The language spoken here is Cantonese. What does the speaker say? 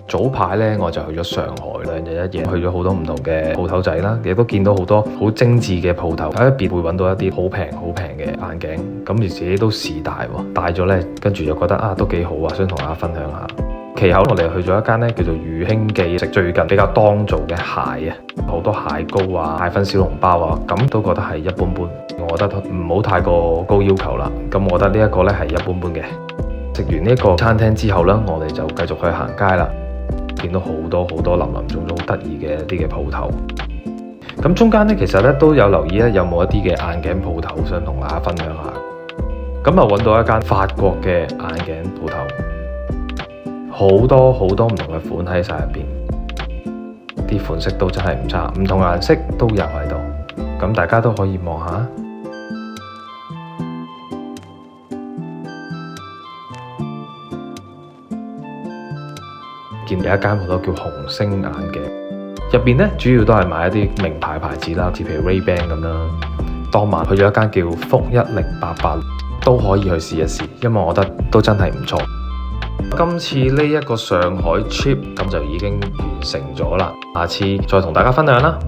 早排呢，我就去咗上海2日1夜，去咗好多唔同嘅鋪頭仔啦，亦都見到好多好精緻嘅鋪頭。喺一邊會揾到一啲好平嘅眼鏡，咁而自己都試戴喎，戴咗呢，跟住就覺得都幾好啊，想同大家分享下。其後我哋去咗一間呢叫做裕興記，食最近比較當造嘅蟹啊，好多蟹膏啊、蟹粉小籠包啊，咁都覺得係一般般。我覺得唔好太過高要求啦。咁我覺得呢一個呢係一般般嘅。食完呢個餐廳之後呢，我哋就繼續去行街啦。見到好多林林總總得意嘅一啲嘅鋪頭。咁中間呢，其實呢都有留意有冇一啲嘅眼鏡鋪頭想同大家分享下。咁揾到一間法國嘅眼鏡鋪頭。好多唔同嘅款喺晒入邊，啲款式都真係唔差，唔同顏色都有喺度，咁大家都可以望下。見有一間鋪頭叫紅星眼鏡，入邊呢主要都係買一啲名牌牌子啦，似譬如 Ray-Ban 咁啦。當晚去咗一間叫福1088，都可以去試一試，因為我覺得都真係唔錯。今次呢一個上海 trip 咁就已經完成咗啦，下次再同大家分享啦。